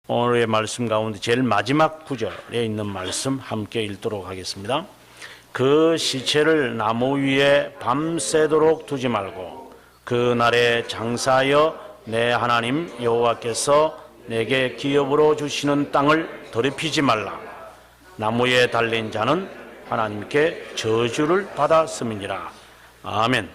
오늘의 말씀 가운데 제일 마지막 구절에 있는 말씀 함께 읽도록 하겠습니다. 그 시체를 나무 위에 밤새도록 두지 말고 그날에 장사하여 내 하나님 여호와께서 내게 기업으로 주시는 땅을 더럽히지 말라. 나무에 달린 자는 하나님께 저주를 받았음이니라. 아멘.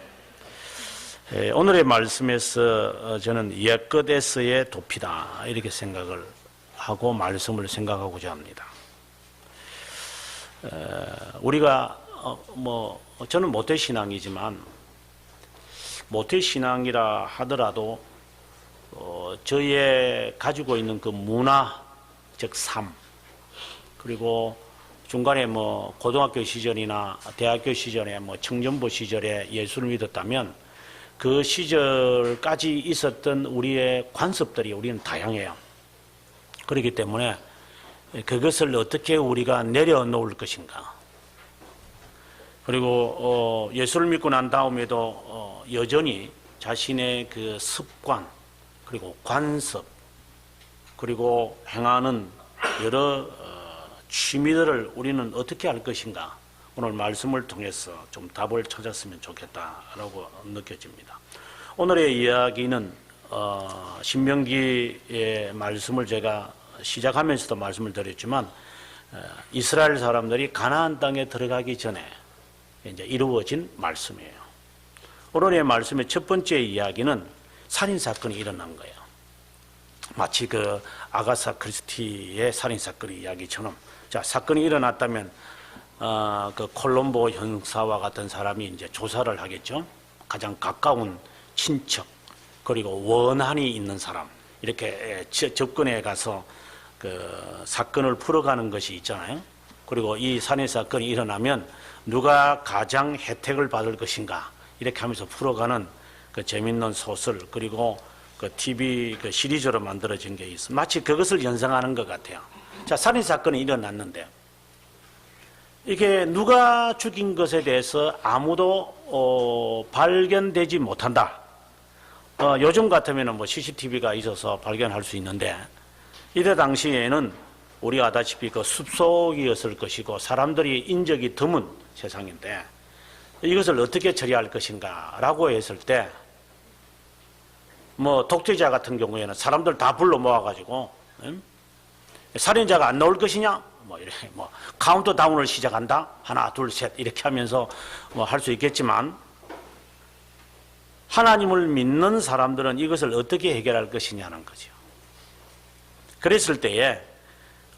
오늘의 말씀에서 저는 옛것에서의 도피다 이렇게 생각을 하고 말씀을 생각하고자 합니다. 우리가 저는 모태신앙이지만 모태신앙이라 하더라도 저의 가지고 있는 그 문화, 즉 삶, 그리고 중간에 고등학교 시절이나 대학교 시절에 청년부 시절에 예수를 믿었다면 그 시절까지 있었던 우리의 관습들이 우리는 다양해요. 그렇기 때문에 그것을 어떻게 우리가 내려놓을 것인가. 그리고 예수를 믿고 난 다음에도 여전히 자신의 그 습관, 그리고 관습, 그리고 행하는 여러 취미들을 우리는 어떻게 할 것인가. 오늘 말씀을 통해서 좀 답을 찾았으면 좋겠다라고 느껴집니다. 오늘의 이야기는 신명기의 말씀을 제가 시작하면서도 말씀을 드렸지만 이스라엘 사람들이 가나안 땅에 들어가기 전에 이제 이루어진 말씀이에요. 오늘의 말씀의 첫 번째 이야기는 살인 사건이 일어난 거예요. 마치 그 아가사 크리스티의 살인 사건 이야기처럼, 자, 사건이 일어났다면 그 콜롬보 형사와 같은 사람이 이제 조사를 하겠죠. 가장 가까운 친척, 그리고 원한이 있는 사람, 이렇게 접근해 가서 그 사건을 풀어가는 것이 있잖아요. 그리고 이 살인 사건이 일어나면 누가 가장 혜택을 받을 것인가, 이렇게 하면서 풀어가는 그 재밌는 소설, 그리고 그 TV 그 시리즈로 만들어진 게 있어요. 마치 그것을 연상하는 것 같아요. 자, 살인 사건이 일어났는데 이게 누가 죽인 것에 대해서 아무도 발견되지 못한다. 요즘 같으면 CCTV가 있어서 발견할 수 있는데, 이때 당시에는 우리가 아다시피 그 숲속이었을 것이고 사람들이 인적이 드문 세상인데 이것을 어떻게 처리할 것인가 라고 했을 때, 독재자 같은 경우에는 사람들 다 불러 모아가지고 살인자가 안 나올 것이냐, 이렇게 카운트다운을 시작한다. 하나, 둘, 셋 이렇게 하면서 할 수 있겠지만, 하나님을 믿는 사람들은 이것을 어떻게 해결할 것이냐는 거죠. 그랬을 때에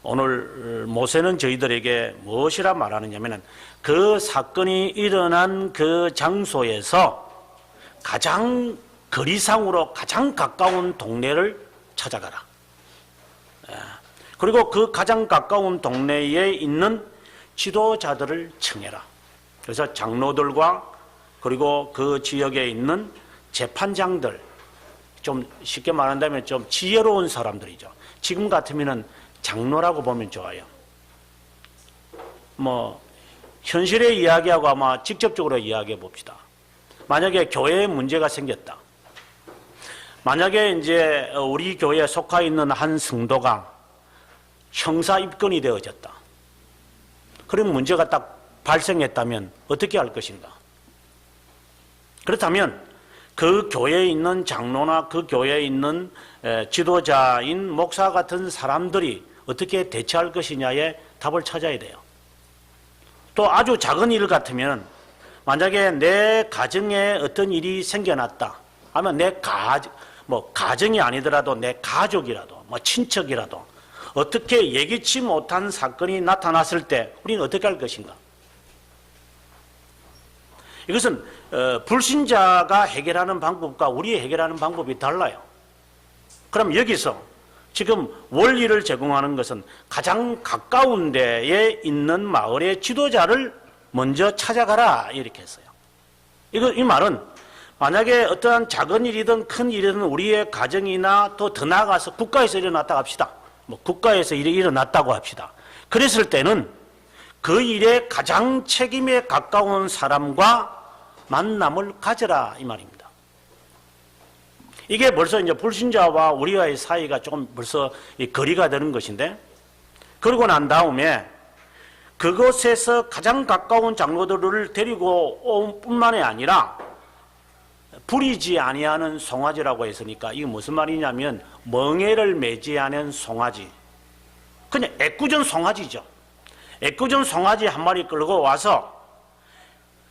오늘 모세는 저희들에게 무엇이라 말하느냐면, 그 사건이 일어난 그 장소에서 가장 거리상으로 가장 가까운 동네를 찾아가라. 그리고 그 가장 가까운 동네에 있는 지도자들을 청해라. 그래서 장로들과 그리고 그 지역에 있는 재판장들, 좀 쉽게 말한다면 좀 지혜로운 사람들이죠. 지금 같으면은 장로라고 보면 좋아요. 현실의 이야기하고 아마 직접적으로 이야기해 봅시다. 만약에 교회에 문제가 생겼다. 만약에 이제 우리 교회에 속해 있는 한 성도가 형사 입건이 되어졌다. 그런 문제가 딱 발생했다면 어떻게 할 것인가? 그렇다면 그 교회에 있는 장로나 그 교회에 있는 지도자인 목사 같은 사람들이 어떻게 대처할 것이냐에 답을 찾아야 돼요. 또 아주 작은 일 같으면, 만약에 내 가정에 어떤 일이 생겨났다 하면 가정이 아니더라도 내 가족이라도 친척이라도 어떻게 예기치 못한 사건이 나타났을 때 우리는 어떻게 할 것인가? 이것은 불신자가 해결하는 방법과 우리 해결하는 방법이 달라요. 그럼 여기서 지금 원리를 제공하는 것은 가장 가까운 데에 있는 마을의 지도자를 먼저 찾아가라 이렇게 했어요. 이 말은 만약에 어떠한 작은 일이든 큰 일이든 우리의 가정이나 또 더 나아가서 국가에서 일어났다고 합시다. 국가에서 일이 일어났다고 합시다. 그랬을 때는 그 일에 가장 책임에 가까운 사람과 만남을 가져라 이 말입니다. 이게 벌써 이제 불신자와 우리와의 사이가 조금 벌써 거리가 되는 것인데, 그러고 난 다음에 그곳에서 가장 가까운 장로들을 데리고 온 뿐만이 아니라 부리지 아니하는 송아지라고 했으니까 이게 무슨 말이냐면 멍에를 매지 않은 송아지, 그냥 애꿎은 송아지죠. 애꿎은 송아지 한 마리 끌고 와서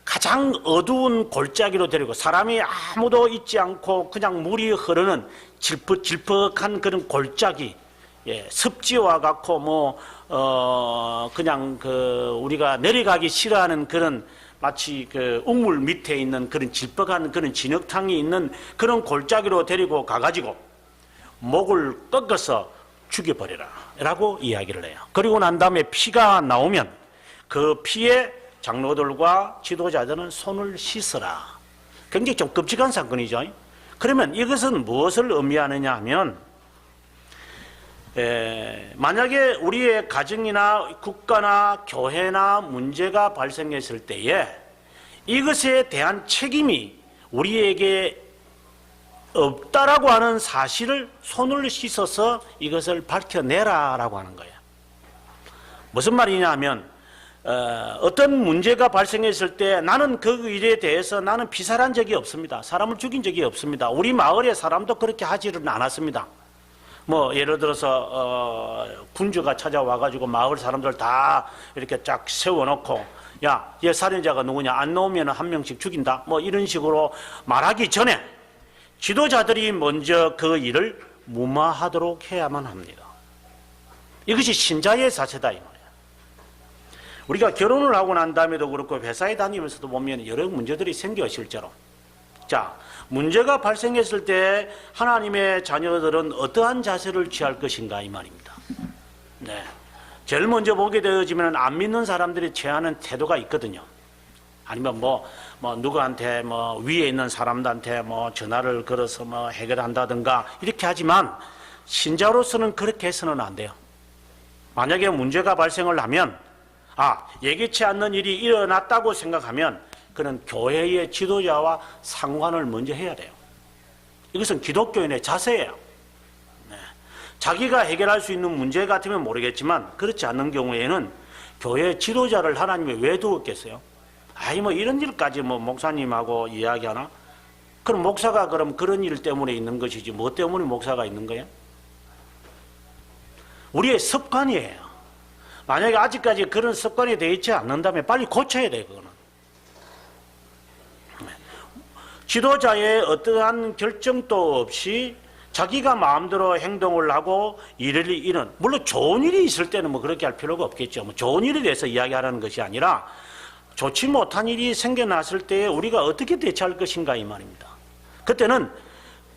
가장 어두운 골짜기로 데리고, 사람이 아무도 있지 않고 그냥 물이 흐르는 질퍽질퍽한 그런 골짜기, 습지와 같고 그냥 우리가 내려가기 싫어하는 그런 마치 우물 밑에 있는 그런 질퍽한 그런 진흙탕이 있는 그런 골짜기로 데리고 가가지고 목을 꺾어서 죽여버려라 라고 이야기를 해요. 그리고 난 다음에 피가 나오면 그 피에 장로들과 지도자들은 손을 씻어라. 굉장히 좀 끔찍한 사건이죠. 그러면 이것은 무엇을 의미하느냐 하면, 만약에 우리의 가정이나 국가나 교회나 문제가 발생했을 때에 이것에 대한 책임이 우리에게 없다라고 하는 사실을 손을 씻어서 이것을 밝혀내라라고 하는 거예요. 무슨 말이냐 하면 어떤 문제가 발생했을 때 나는 그 일에 대해서 나는 피살한 적이 없습니다. 사람을 죽인 적이 없습니다. 우리 마을의 사람도 그렇게 하지는 않았습니다. 예를 들어서 군주가 찾아와가지고 마을 사람들 다 이렇게 쫙 세워놓고, 야, 얘 살인자가 누구냐, 안 나오면 한 명씩 죽인다, 이런 식으로 말하기 전에 지도자들이 먼저 그 일을 무마하도록 해야만 합니다. 이것이 신자의 자세다 이 말이에요. 우리가 결혼을 하고 난 다음에도 그렇고 회사에 다니면서도 보면 여러 문제들이 생겨요, 실제로. 자, 문제가 발생했을 때 하나님의 자녀들은 어떠한 자세를 취할 것인가 이 말입니다. 네. 제일 먼저 보게 되어지면 안 믿는 사람들이 취하는 태도가 있거든요. 아니면 누구한테 위에 있는 사람들한테 전화를 걸어서 해결한다든가 이렇게 하지만 신자로서는 그렇게 해서는 안 돼요. 만약에 문제가 발생을 하면 예기치 않는 일이 일어났다고 생각하면 그는 교회의 지도자와 상관을 먼저 해야 돼요. 이것은 기독교인의 자세예요. 네. 자기가 해결할 수 있는 문제 같으면 모르겠지만 그렇지 않는 경우에는 교회 지도자를 하나님이 왜 두었겠어요? 이런 일까지 목사님하고 이야기하나? 그럼 목사가 그런 일 때문에 있는 것이지 뭐 때문에 목사가 있는 거예요? 우리의 습관이에요. 만약에 아직까지 그런 습관이 되어 있지 않는다면 빨리 고쳐야 돼요, 그거는. 지도자의 어떠한 결정도 없이 자기가 마음대로 행동을 하고 물론 좋은 일이 있을 때는 그렇게 할 필요가 없겠죠. 좋은 일에 대해서 이야기하라는 것이 아니라 좋지 못한 일이 생겨났을 때 우리가 어떻게 대처할 것인가 이 말입니다. 그때는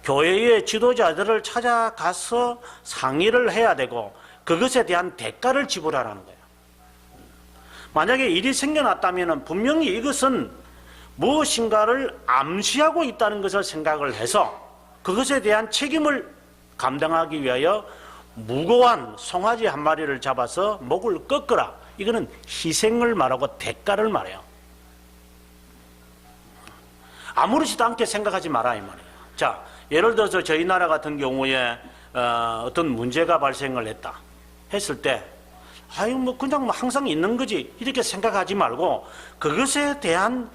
교회의 지도자들을 찾아가서 상의를 해야 되고 그것에 대한 대가를 지불하라는 거예요. 만약에 일이 생겨났다면 분명히 이것은 무엇인가를 암시하고 있다는 것을 생각을 해서 그것에 대한 책임을 감당하기 위하여 무고한 송아지 한 마리를 잡아서 목을 꺾으라. 이거는 희생을 말하고 대가를 말해요. 아무렇지도 않게 생각하지 마라 이 말이에요. 자, 예를 들어서 저희 나라 같은 경우에 어떤 문제가 발생을 했을 때 그냥 항상 있는 거지 이렇게 생각하지 말고 그것에 대한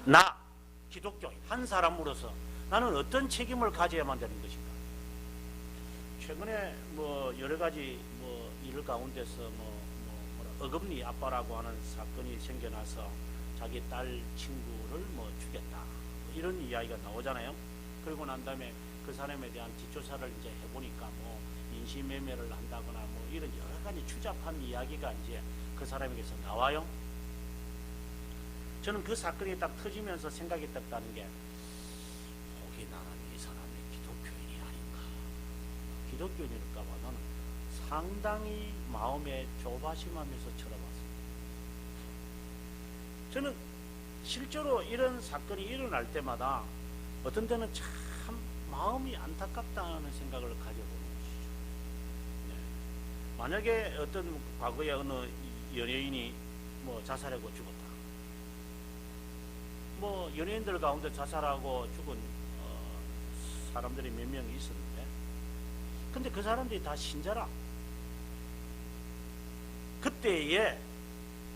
기독교인 한 사람으로서 나는 어떤 책임을 가져야만 되는 것인가. 최근에 여러 가지 일 가운데서 어금니 아빠라고 하는 사건이 생겨나서 자기 딸 친구를 죽였다 이런 이야기가 나오잖아요. 그리고 난 다음에 그 사람에 대한 뒷조사를 이제 해보니까 인신매매를 한다거나 이런 여러 가지 추잡한 이야기가 이제 그 사람에게서 나와요. 저는 그 사건이 딱 터지면서 생각이 딱 나는 게 혹이 나는 이 사람이 기독교인이 아닌가. 기독교인일까 봐 나는 상당히 마음에 조바심하면서 쳐다봤어요. 저는 실제로 이런 사건이 일어날 때마다 어떤 때는 참 마음이 안타깝다는 생각을 가져보는 것이죠. 네. 만약에 어떤 과거에 어느 연예인이 자살하고 죽었다. 연예인들 가운데 자살하고 죽은 사람들이 몇 명 있었는데, 근데 그 사람들이 다 신자라. 그때에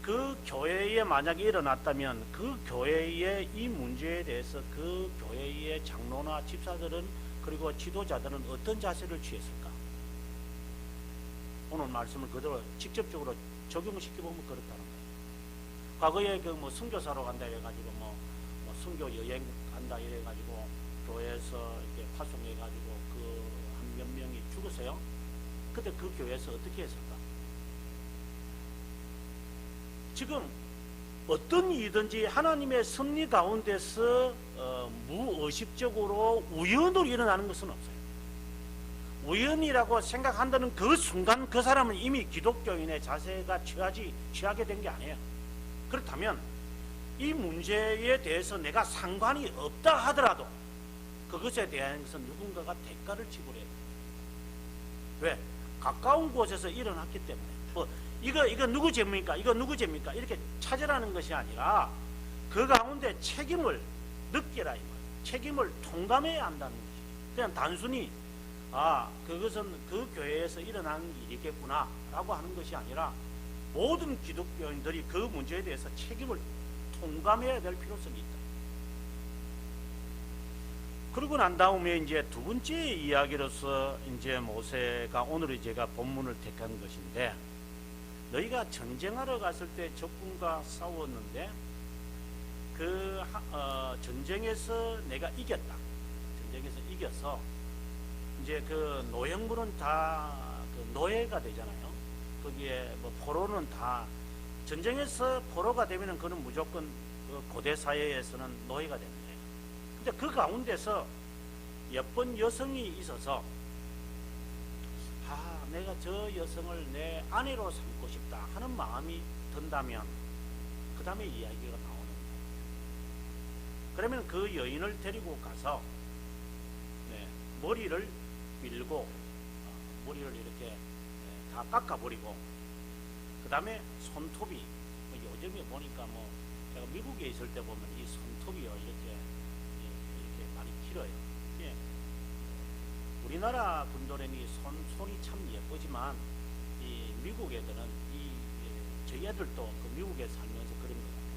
그 교회에 만약에 일어났다면 그 교회의 이 문제에 대해서 그 교회의 장로나 집사들은, 그리고 지도자들은 어떤 자세를 취했을까? 오늘 말씀을 그대로 직접적으로 적용시켜보면 그렇다는 거예요. 과거에 그 뭐 선교사로 간다 해가지고 뭐 선교 여행 간다 이래가지고 교회에서 이렇게 파송해가지고 그 한 몇 명이 죽었어요. 그때 그 교회에서 어떻게 했을까? 지금 어떤 이든지 하나님의 섭리 가운데서 무의식적으로 우연으로 일어나는 것은 없어요. 우연이라고 생각한다는 그 순간 그 사람은 이미 기독교인의 자세가 취하게 된 게 아니에요. 그렇다면 이 문제에 대해서 내가 상관이 없다 하더라도 그것에 대해서 누군가가 대가를 지불해야 돼요. 왜? 가까운 곳에서 일어났기 때문에. 이거 누구 죄입니까? 이거 누구 죄입니까? 이렇게 찾으라는 것이 아니라 그 가운데 책임을 느끼라, 이 말이에요. 책임을 통감해야 한다는 것이죠. 그냥 단순히 그것은 그 교회에서 일어난 일이겠구나 라고 하는 것이 아니라 모든 기독교인들이 그 문제에 대해서 책임을 통감해야 될 필요성이 있다. 그러고 난 다음에 이제 두 번째 이야기로서 이제 모세가 오늘 제가 본문을 택한 것인데, 너희가 전쟁하러 갔을 때 적군과 싸웠는데 전쟁에서 내가 이겼다. 전쟁에서 이겨서 이제 그 노형물은 다 그 노예가 되잖아요. 거기에 뭐 포로는 다 전쟁에서 포로가 되면은 그는 무조건 그 고대 사회에서는 노예가 되는 거예요. 근데 그 가운데서 예쁜 여성이 있어서 내가 저 여성을 내 아내로 삼고 싶다 하는 마음이 든다면 그 다음에 이야기가 나오는 거예요. 그러면 그 여인을 데리고 가서 머리를 밀고 머리를 이렇게 다 깎아버리고 그 다음에 손톱이 요즘에 보니까 뭐 제가 미국에 있을 때 보면 이 손톱이요 이렇게 많이 길어요. 우리나라 분들은 이 손이 참 예쁘지만 이 미국 애들은 저희 애들도 그 미국에 살면서 그런 것 같아요.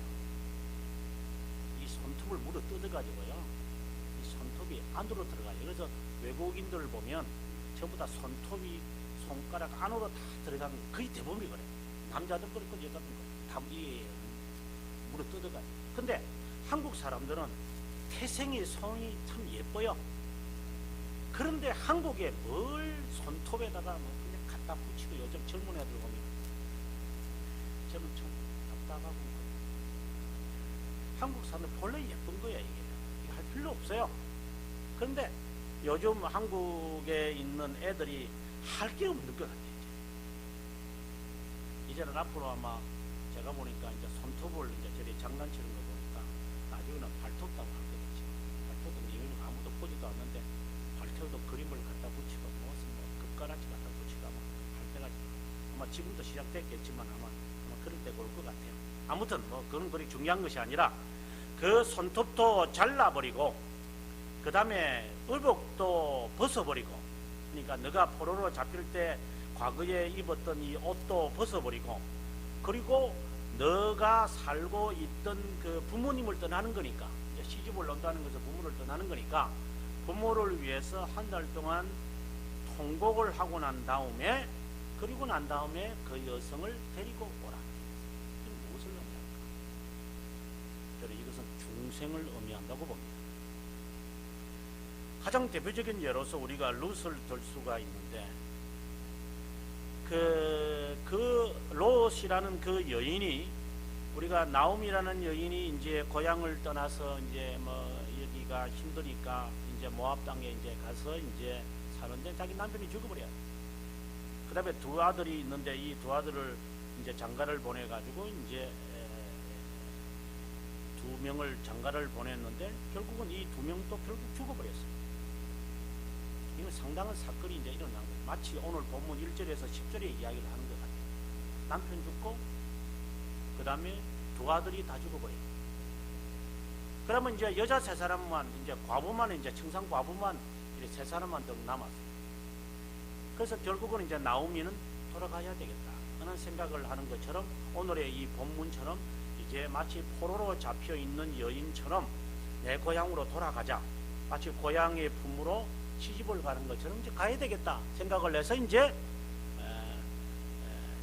이 손톱을 물어 뜯어가지고요, 이 손톱이 안으로 들어가요. 그래서 외국인들을 보면 전부 다 손톱이 손가락 안으로 다 들어가는 거의 대부분이 그래요. 남자든 그렇고 여자든 그렇고 다 물어 뜯어가요. 근데 한국 사람들은 태생이 손이 참 예뻐요. 그런데 한국에 뭘 손톱에다가 뭐 그냥 갖다 붙이고, 요즘 젊은 애들 보면 저는 좀 답답하고 거예요. 한국 사람들 본래 예쁜 거야 이게 할 필요 없어요. 그런데 요즘 한국에 있는 애들이 할 게 없는 것 같아요. 이제는 앞으로 아마 제가 보니까 이제 손톱을 이제 저리 장난치는 거 보니까 나중에는 발톱다고 할 거겠죠. 발톱도 니는 아무도 보지도 않는데 발톱도 그림을 갖다 붙이고 무슨 급가라지 갖다 붙이고 아마 할 때가 아마 지금도 시작됐겠지만 아마 그럴 때가 올 것 같아요. 아무튼 그건 그리 중요한 것이 아니라 그 손톱도 잘라버리고 그 다음에 의복도 벗어버리고, 그러니까 너가 포로로 잡힐 때 과거에 입었던 이 옷도 벗어버리고, 그리고 너가 살고 있던 그 부모님을 떠나는 거니까, 이제 시집을 온다는 것은 부모를 떠나는 거니까 부모를 위해서 한 달 동안 통곡을 하고 난 다음에, 그리고 난 다음에 그 여성을 데리고 오라. 이건 무엇을 의미할까? 저는 이것은 중생을 의미한다고 봅니다. 가장 대표적인 예로서 우리가 룻을 들 수가 있는데, 그 롯이라는 그 여인이, 우리가 나옴이라는 여인이 이제 고향을 떠나서 이제 뭐 여기가 힘드니까 이제 모압 땅에 이제 가서 이제 사는데 자기 남편이 죽어버려요. 그 다음에 두 아들이 있는데 이 두 아들을 이제 장가를 보내가지고 이제 두 명을 장가를 보냈는데 결국은 이 두 명도 결국 죽어버렸어요. 이건 상당한 사건이 이제 일어난 거예요. 마치 오늘 본문 1절에서 10절에 이야기를 하는 것 같아요. 남편 죽고 그 다음에 두 아들이 다 죽어버려요. 그러면 이제 여자 세 사람만, 이제 과부만, 이제 청상 과부만 이제 세 사람만 더 남았어요. 그래서 결국은 이제 나오미는 돌아가야 되겠다 하는 생각을 하는 것처럼 오늘의 이 본문처럼 이제 마치 포로로 잡혀 있는 여인처럼 내 고향으로 돌아가자, 마치 고향의 품으로 시집을 가는 것처럼 이제 가야 되겠다 생각을 해서 이제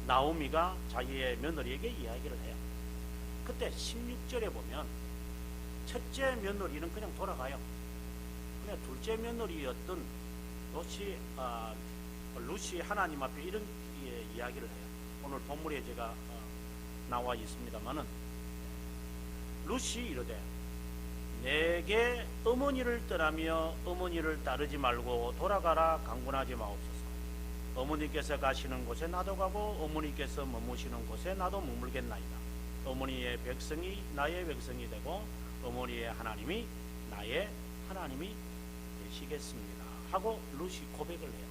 나오미가 자기의 며느리에게 이야기를 해요. 그때 16절에 보면 첫째 며느리는 그냥 돌아가요. 그냥 둘째 며느리였던 루시 하나님 앞에 이런 이야기를 해요. 오늘 본문에 제가 나와 있습니다만은 루시 이르되 내게 어머니를 떠나며 어머니를 따르지 말고 돌아가라 강군하지 마옵소서. 어머니께서 가시는 곳에 나도 가고 어머니께서 머무시는 곳에 나도 머물겠나이다. 어머니의 백성이 나의 백성이 되고 어머니의 하나님이 나의 하나님이 되시겠습니다 하고 루시 고백을 해요.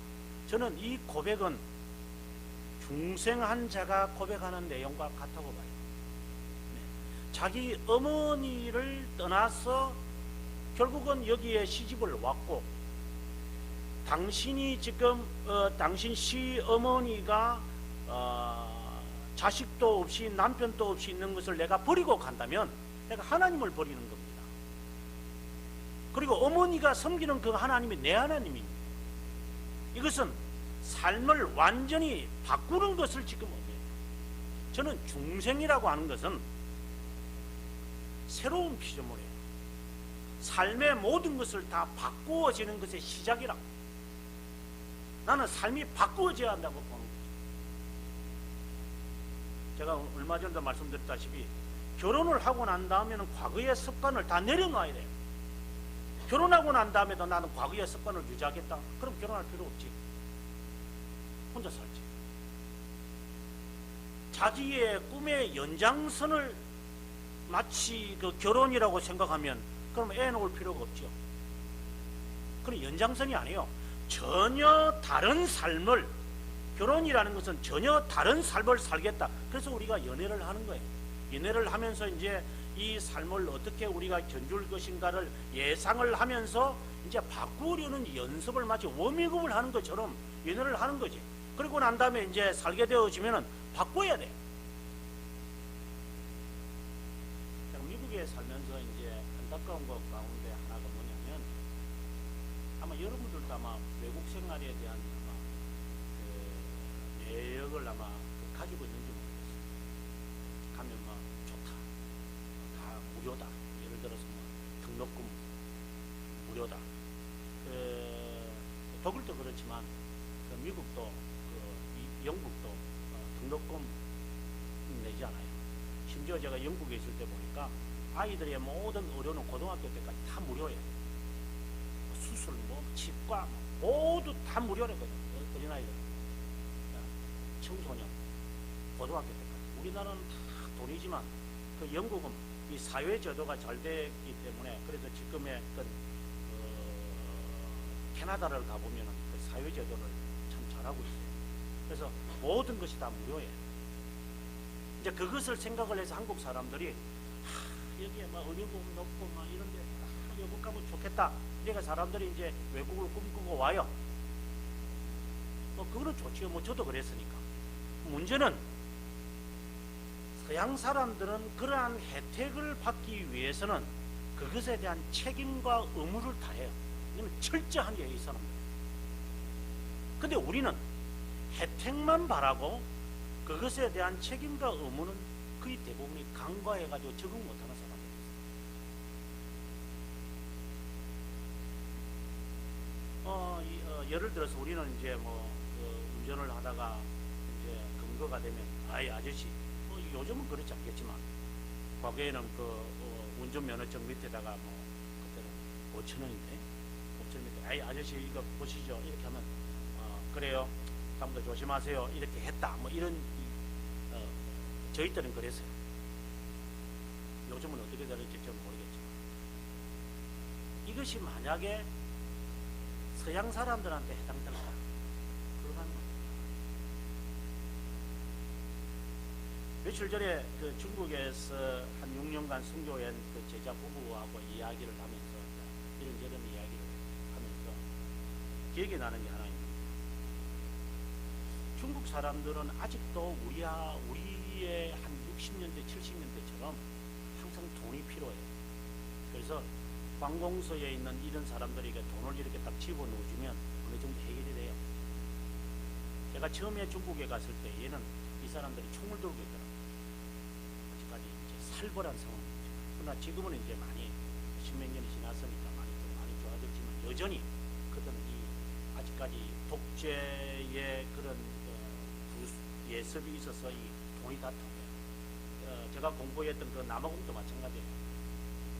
저는 이 고백은 중생한 자가 고백하는 내용과 같다고 봐요. 자기 어머니를 떠나서 결국은 여기에 시집을 왔고, 당신이 지금 당신 시어머니가 자식도 없이 남편도 없이 있는 것을 내가 버리고 간다면 내가 하나님을 버리는 겁니다. 그리고 어머니가 섬기는 그 하나님이 내 하나님입니다. 이것은 삶을 완전히 바꾸는 것을 지금 의미해요. 저는 중생이라고 하는 것은 새로운 피조물이에요. 삶의 모든 것을 다 바꾸어지는 것의 시작이라. 나는 삶이 바꾸어져야 한다고 보는 거죠. 제가 얼마 전도 말씀드렸다시피 결혼을 하고 난 다음에는 과거의 습관을 다 내려놔야 돼요. 결혼하고 난 다음에도 나는 과거의 습관을 유지하겠다. 그럼 결혼할 필요 없지. 혼자 살지. 자기의 꿈의 연장선을 마치 그 결혼이라고 생각하면 그럼 애 놓을 필요가 없죠. 그럼 연장선이 아니에요. 전혀 다른 삶을, 결혼이라는 것은 전혀 다른 삶을 살겠다. 그래서 우리가 연애를 하는 거예요. 연애를 하면서 이제 이 삶을 어떻게 우리가 견줄 것인가를 예상을 하면서 이제 바꾸려는 연습을 마치 워밍업을 하는 것처럼 연애를 하는 거지. 그리고 난 다음에 이제 살게 되어지면은 바꿔야 돼. 미국에 살면서 이제 안타까운 것 가운데 하나가 뭐냐면, 아마 여러분들도 아마 외국 생활에 대한 아마 그 내역을 아마 가지고 있는지 모르겠어요. 가면 뭐 좋다, 다 무료다. 예를 들어서 뭐 등록금 무료다. 독일도 그렇지만 미국도 영국도 등록금 내지 않아요. 심지어 제가 영국에 있을 때 보니까 아이들의 모든 의료는 고등학교 때까지 다 무료예요. 수술, 치과 모두 다 무료라거든요. 어린아이들, 청소년, 고등학교 때까지. 우리나라는 다 돈이지만 그 영국은 이 사회 제도가 잘 되기 때문에, 그래서 지금의 캐나다를 가보면 그 사회 제도를 참 잘하고 있어요. 그래서 모든 것이 다 무료예요. 이제 그것을 생각을 해서 한국 사람들이 여기에 막 의료보험 높고 막 이런데 여기 가면 좋겠다. 그러니까 사람들이 이제 외국을 꿈꾸고 와요. 그거는 좋지요. 저도 그랬으니까. 문제는 서양 사람들은 그러한 혜택을 받기 위해서는 그것에 대한 책임과 의무를 다해요. 왜냐면 철저한 게 이 사람들. 근데 우리는 혜택만 바라고 그것에 대한 책임과 의무는 거의 대부분이 간과해가지고 적응 못하는 사람들이 있어요. 예를 들어서 우리는 이제 운전을 하다가 이제 근거가 되면, 아저씨, 요즘은 그렇지 않겠지만 과거에는 운전면허증 밑에다가 그때는 5,000원인데 5,000원, 아저씨 이거 보시죠. 이렇게 하면 그래요. 다음부터 조심하세요. 이렇게 했다. 이런 저희 때는 그랬어요. 요즘은 어떻게 될지 좀 모르겠지만, 이것이 만약에 서양 사람들한테 해당될까? 그러면 며칠 전에 그 중국에서 한 6년간 순교한 그 제자 부부하고 이야기를 하면서 이런저런 이야기를 하면서 기억이 나는 게 하나 있습니다. 중국 사람들은 아직도 우리의 한 60년대, 70년대처럼 항상 돈이 필요해요. 그래서 관공서에 있는 이런 사람들에게 돈을 이렇게 딱 집어넣어주면 어느 정도 해결이 돼요. 제가 처음에 중국에 갔을 때 얘는 이 사람들이 총을 들고 있더라고요. 아직까지 이제 살벌한 상황이죠. 그러나 지금은 이제 많이 십몇 년이 지났으니까 많이 좋아졌지만 여전히 그들은 아직까지 독재의 그런 예습이 있어서 이 돈이 다 통해요. 제가 공부했던 그 남아공도 마찬가지예요.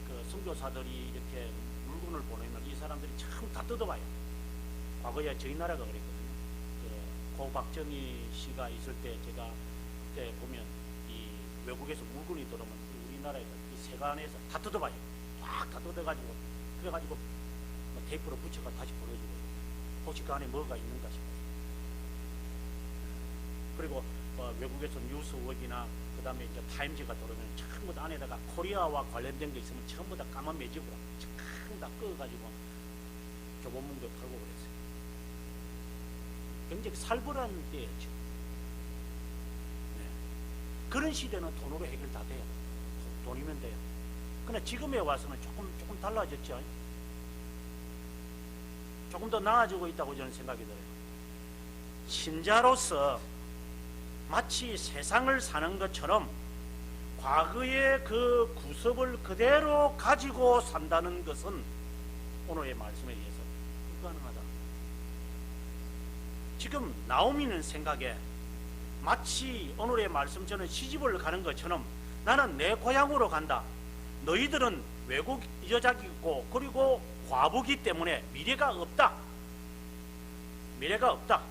그 선교사들이 이렇게 물건을 보내면 이 사람들이 참 다 뜯어봐요. 과거에 저희 나라가 그랬거든요. 고 박정희 씨가 있을 때 제가 그때 보면 이 외국에서 물건이 들어오면 우리나라에서 이 세관에서 다 뜯어봐요. 다 뜯어가지고 그래가지고 뭐 테이프로 붙여가 다시 보내주고 혹시 그 안에 뭐가 있는가 싶어요. 그리고 외국에서 뉴스웍이나 그 다음에 이제 타임즈가 들어오면 전부 다 안에다가 코리아와 관련된 거 있으면 전부 다 까만 매직으로 전부 다 끄어가지고 교보문고에 팔고 그랬어요. 굉장히 살벌한 때였죠. 네. 그런 시대는 돈으로 해결 다 돼요. 돈이면 돼요. 그러나 지금에 와서는 조금 달라졌죠. 조금 더 나아지고 있다고 저는 생각이 들어요. 신자로서 마치 세상을 사는 것처럼 과거의 그 구습을 그대로 가지고 산다는 것은 오늘의 말씀에 의해서 불가능하다. 지금 나오미는 생각에 마치 오늘의 말씀 저는 시집을 가는 것처럼 나는 내 고향으로 간다. 너희들은 외국 여자이고 그리고 과부기 때문에 미래가 없다. 미래가 없다.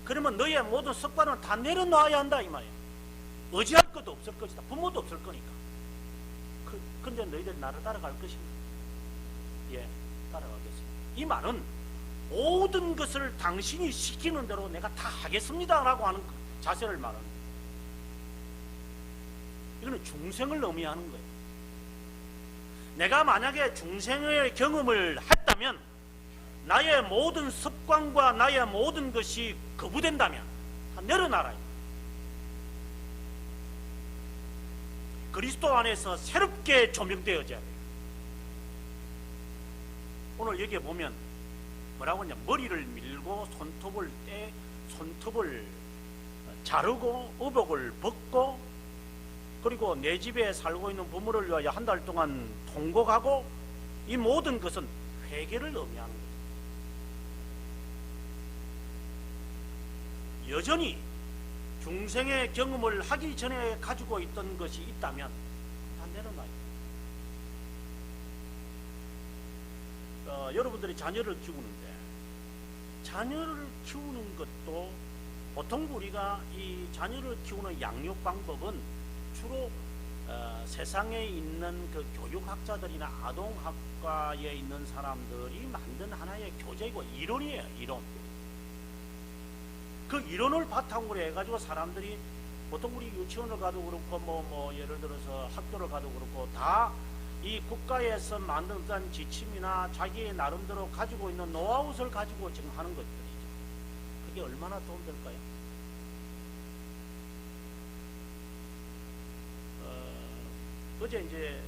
그러면 너의 모든 습관은 다 내려놔야 한다 이 말이야. 의지할 것도 없을 것이다. 부모도 없을 거니까. 근데 너희들 나를 따라갈 것인가? 예, 따라가겠습니다. 이 말은 모든 것을 당신이 시키는 대로 내가 다 하겠습니다 라고 하는 자세를 말하는 거예요. 이거는 중생을 의미하는 거예요. 내가 만약에 중생의 경험을 했다면 나의 모든 습관과 나의 모든 것이 거부된다면 다 내려놔라. 그리스도 안에서 새롭게 조명되어져야 돼요. 오늘 여기에 보면 뭐라고 하냐, 머리를 밀고 손톱을 자르고 의복을 벗고 그리고 내 집에 살고 있는 부모를 위하여 한 달 동안 통곡하고, 이 모든 것은 회개를 의미하는 거죠. 여전히 중생의 경험을 하기 전에 가지고 있던 것이 있다면 다 내려놔요. 여러분들이 자녀를 키우는데 자녀를 키우는 것도 보통 우리가 이 자녀를 키우는 양육 방법은 주로 세상에 있는 그 교육학자들이나 아동학과에 있는 사람들이 만든 하나의 교재이고 이론이에요. 이론. 그 이론을 바탕으로 해가지고 사람들이 보통 우리 유치원을 가도 그렇고 뭐 예를 들어서 학교를 가도 그렇고 다 이 국가에서 만든 어떤 지침이나 자기의 나름대로 가지고 있는 노하우를 가지고 지금 하는 것들이죠. 그게 얼마나 도움될까요? 어제 이제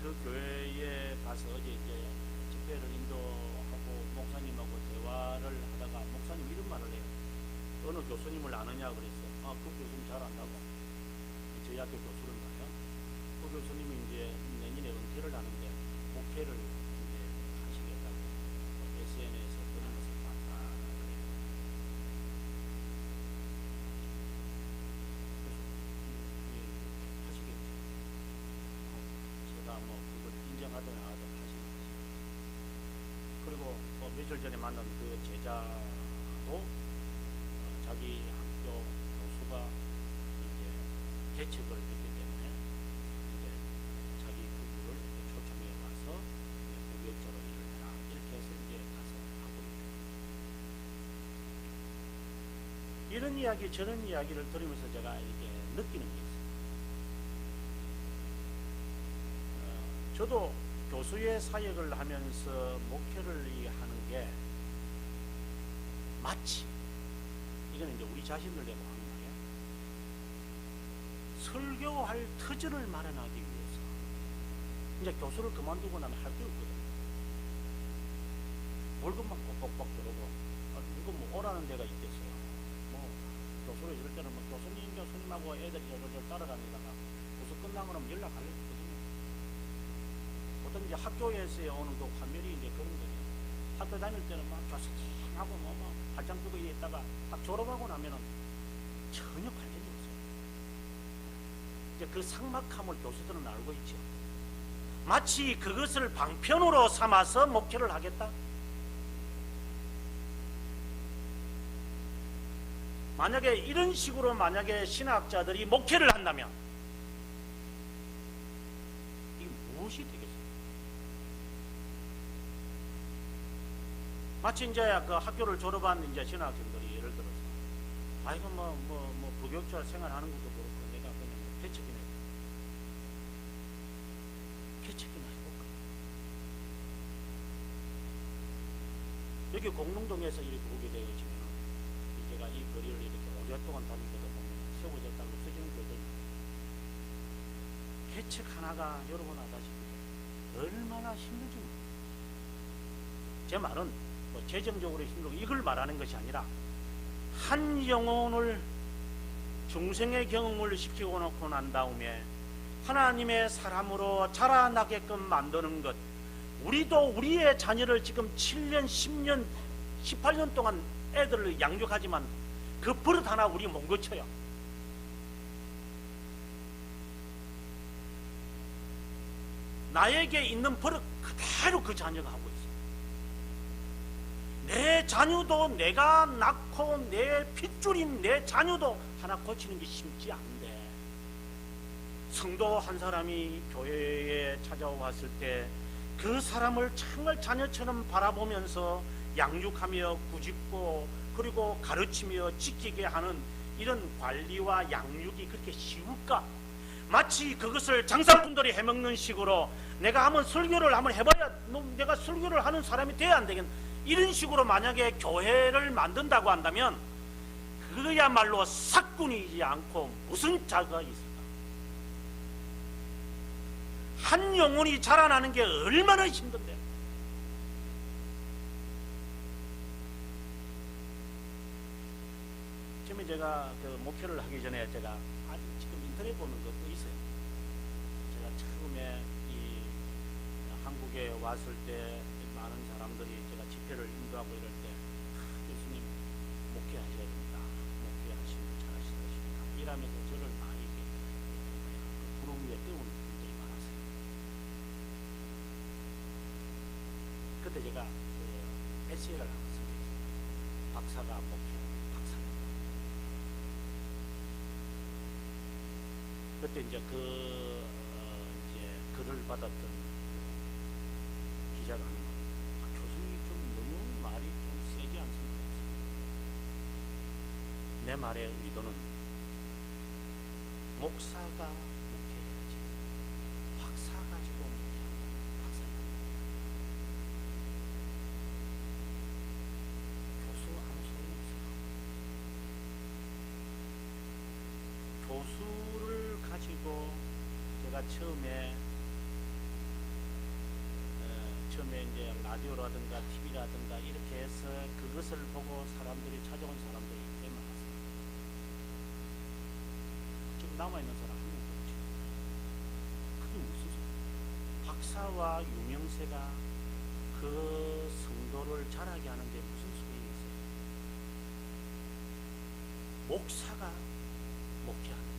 그 교회에 가서 어제 이제 집회를 인도하고 목사님하고 대화를 하다가 목사님 이런 말을 해요. 어느 교수님을 아느냐 그랬어요. 그 교수님 잘 안다고. 저희 학교 교수를 봐요. 그 교수님이 이제 내년에 은퇴를 하는데 목회를 이제 하시겠다고 SNS에서 그런 것을 봤다 그래요. 하시겠죠. 제가 뭐 그걸 인정하든 안 하든 하시겠죠. 그리고 며칠 전에 만난 그 제자도 자기 학교 교수가 이제 개척을 했기 때문에 이제 자기 부부를 초청해 와서 무교적으로 일을 해라 이렇게 해서 이제 가서 하고 있죠. 이런 이야기 저런 이야기를 들으면서 제가 이렇게 느끼는 게 있어요. 저도 교수의 사역을 하면서 목회를 하는 게 마치 이거는 이제 우리 자신들 대고 하는 말이야. 설교할 터전을 마련하기 위해서 이제 교수를 그만두고 나면 할 게 없거든. 월급만 뻑뻑뻑 들어오고 이거 뭐 오라는 데가 있겠어요. 뭐 교수로 이럴 때는 뭐 교수님하고 애들이 저를 따라다니다가 교수 끝나고 나면 연락하려 했거든요. 보통 이제 학교에서의 오는 그 환멸이 이제 그런 거죠. 학교 다닐 때는 막 교수님하고 뭐 발장 뜨고 있다가 딱 졸업하고 나면은 전혀 관련이 없어요. 이제 그 삭막함을 교수들은 알고 있죠. 마치 그것을 방편으로 삼아서 목회를 하겠다. 만약에 이런 식으로 만약에 신학자들이 목회를 한다면 이게 무엇이 되겠어요? 마치 이제 그 학교를 졸업한 이제 신학생들이 예를 들어서 아이고 뭐 부교육자 생활하는 것도 그렇고 내가 그냥 개척이나 해볼까? 여기 공릉동에서 이렇게 보게 되어지면 제가 이 거리를 이렇게 오랫동안 다니다 보면 세워졌다고 쓰지는 거거든요. 개척 하나가 여러분 아다시피 얼마나 힘든지. 제 말은 뭐 재정적으로 힘들고 이걸 말하는 것이 아니라 한 영혼을 중생의 경험을 시키고 놓고 난 다음에 하나님의 사람으로 자라나게끔 만드는 것. 우리도 우리의 자녀를 지금 7년, 10년, 18년 동안 애들을 양육하지만 그 버릇 하나 우리 못 고쳐요. 나에게 있는 버릇 그대로 그 자녀가 하고 있어요. 내 자녀도 내가 낳고 내 핏줄인 내 자녀도 하나 고치는 게 쉽지 않은데 성도 한 사람이 교회에 찾아왔을 때 그 사람을 정말 자녀처럼 바라보면서 양육하며 꾸짖고 그리고 가르치며 지키게 하는 이런 관리와 양육이 그렇게 쉬울까? 마치 그것을 장사꾼들이 해먹는 식으로 내가 한번 설교를 한번 해봐야 내가 설교를 하는 사람이 돼야 안 되겠나? 이런 식으로 만약에 교회를 만든다고 한다면 그야말로 사꾼이지 않고 무슨 자가 있을까? 한 영혼이 자라나는 게 얼마나 힘든데. 처음에 제가 그 목회를 하기 전에 제가 아직 지금 인터넷 보는 것도 있어요. 제가 처음에 이 한국에 왔을 때 많은 사람들이 제가 집회를 인도하고 이럴 때 교수님 목회하셔야 됩니다. 목회하시면 잘하실 것입니다. 이러면서 저를 많이 부름 위에 띄우는 분들이 많았어요. 그때 제가 그 에세이를 하나 씁니다. 박사가 목회, 박사. 그때 이제 이제 글을 받았던 기자가 하는 말, 교수님이 좀 너무 말이 좀 세지 않습니까? 내 말의 의도는 목사가 목회해야지 박사 가지고 목회한다. 박사야. 교수 아무 소용 없어요. 교수를 가지고 제가 처음에 이제 라디오라든가 TV라든가 이렇게 해서 그것을 보고 사람들이 찾아온 사람들이 꽤 많았어요. 지금 남아있는 사람 한 명도 없죠. 그게 무슨 소리야? 박사와 유명세가 그 성도를 자라게 하는데 무슨 소용이 있어요? 목사가 목회하는 거죠.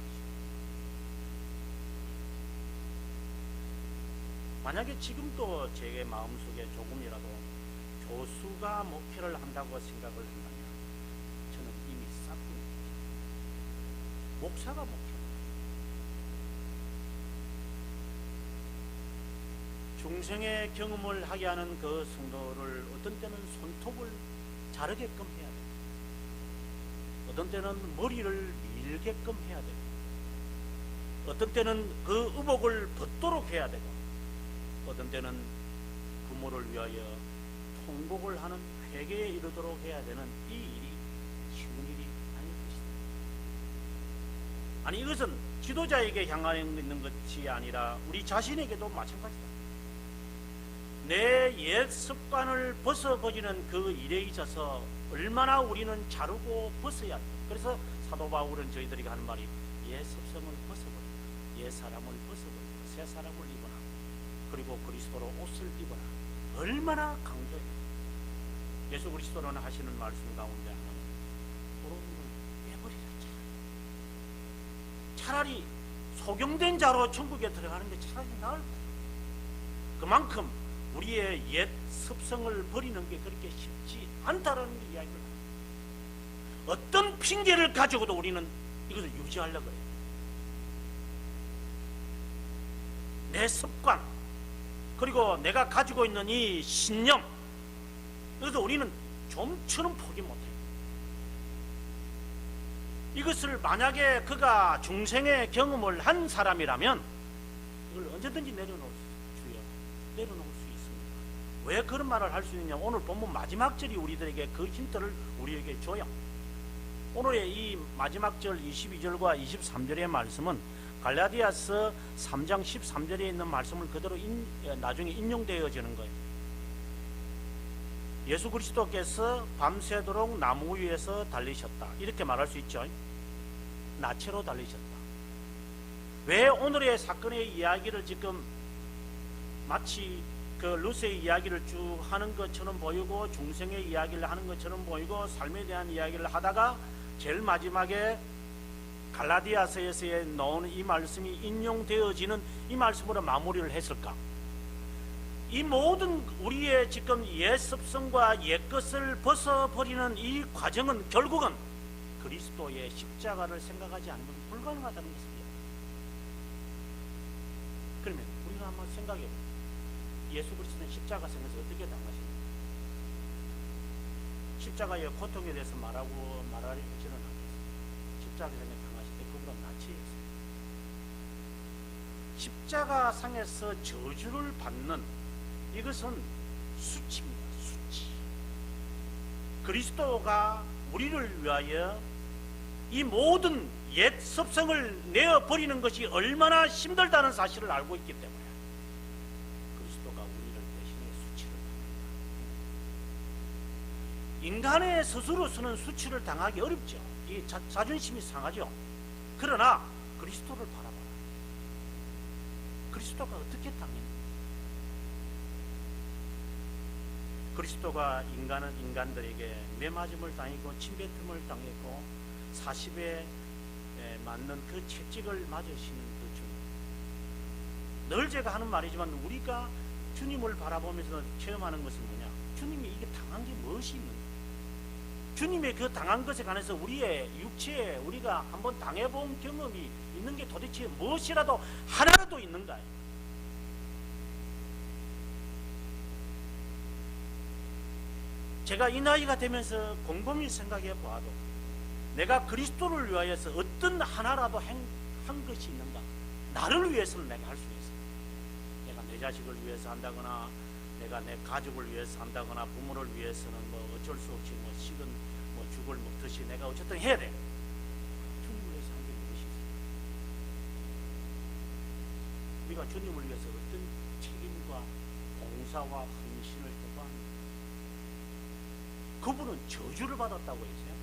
만약에 지금도 제 마음속에 조금이라도 교수가 목회를 한다고 생각을 한다면 저는 이미 싹입니다. 목사가 목회합니다. 중생의 경험을 하게 하는 그 성도를 어떤 때는 손톱을 자르게끔 해야 됩니다. 어떤 때는 머리를 밀게끔 해야 됩니다. 어떤 때는 그 의복을 벗도록 해야 되고 어떤 때는 부모를 위하여 통곡을 하는 회개에 이르도록 해야 되는 이 일이 쉬운 일이 아닐 것이다. 아니 이것은 지도자에게 향하여 있는 것이 아니라 우리 자신에게도 마찬가지다. 내 옛 습관을 벗어버리는 그 일에 있어서 얼마나 우리는 자르고 벗어야 돼. 그래서 사도 바울은 저희들에게 하는 말이 옛 습성을 벗어버리라. 옛 사람을 벗어버리라. 새 사람을 입어라. 그리고 그리스도로 옷을 입어라. 얼마나 강조해. 예수 그리스도는 하시는 말씀 가운데 하나는 부러움을 빼버리라. 차라리 소경된 자로 천국에 들어가는 게 차라리 나을 거예요. 그만큼 우리의 옛 습성을 버리는 게 그렇게 쉽지 않다라는 이야기를 합니다. 어떤 핑계를 가지고도 우리는 이것을 유지하려고 해요. 내 습관, 그리고 내가 가지고 있는 이 신념, 그래서 우리는 좀처럼 포기 못해요. 이것을 만약에 그가 중생의 경험을 한 사람이라면 이걸 언제든지 내려놓을 수 있습니다. 왜 그런 말을 할 수 있느냐? 오늘 본문 마지막 절이 우리들에게 그 힌트를 우리에게 줘요. 오늘의 이 마지막 절 22절과 23절의 말씀은 갈라디아서 3장 13절에 있는 말씀을 그대로 나중에 인용되어지는 거예요. 예수 그리스도께서 밤새도록 나무 위에서 달리셨다. 이렇게 말할 수 있죠. 나체로 달리셨다. 왜 오늘의 사건의 이야기를 지금 마치 그 루스의 이야기를 쭉 하는 것처럼 보이고 중생의 이야기를 하는 것처럼 보이고 삶에 대한 이야기를 하다가 제일 마지막에 갈라디아서에서 나오는 이 말씀이 인용되어지는 이 말씀으로 마무리를 했을까? 이 모든 우리의 지금 옛 습성과 옛 것을 벗어버리는 이 과정은 결국은 그리스도의 십자가를 생각하지 않으면 불가능하다는 것입니다. 그러면 우리가 한번 생각해보면 예수 그리스도는 십자가 생에서 어떻게 당하십니까? 십자가의 고통에 대해서 말하지는 않겠습니다. 십자가 상에 당하실 때 그분은 나치였어요. 십자가 상에서 저주를 받는 이것은 수치입니다. 수치. 그리스도가 우리를 위하여 이 모든 옛 습성을 내어버리는 것이 얼마나 힘들다는 사실을 알고 있기 때문에 그리스도가 우리를 대신해 수치를 당합니다. 인간의 스스로서는 수치를 당하기 어렵죠. 이 자존심이 상하죠. 그러나 그리스도를 바라봐라. 그리스도가 어떻게 당했는가? 그리스도가 인간들에게 매맞음을 당했고 침뱉음을 당했고 40에 맞는 그 채찍을 맞으시는 그 주님. 늘 제가 하는 말이지만 우리가 주님을 바라보면서 체험하는 것은 뭐냐? 주님이 이게 당한 게 무엇이 있는가? 주님의 그 당한 것에 관해서 우리의 육체에 우리가 한번 당해본 경험이 있는 게 도대체 무엇이라도 하나라도 있는가? 제가 이 나이가 되면서 곰곰이 생각해 보아도 내가 그리스도를 위하여서 어떤 하나라도 한 것이 있는가? 나를 위해서는 내가 할 수 있어. 내가 내 자식을 위해서 한다거나 내가 내 가족을 위해서 한다거나 부모를 위해서는 뭐 어쩔 수 없이 뭐 식은 뭐 죽을 먹듯이 내가 어쨌든 해야 돼. 주님을 위해서 한 게 무엇이 있어요? 우리가 주님을 위해서 어떤 책임과 봉사와 헌신을 해도 합니다. 그분은 저주를 받았다고 했어요.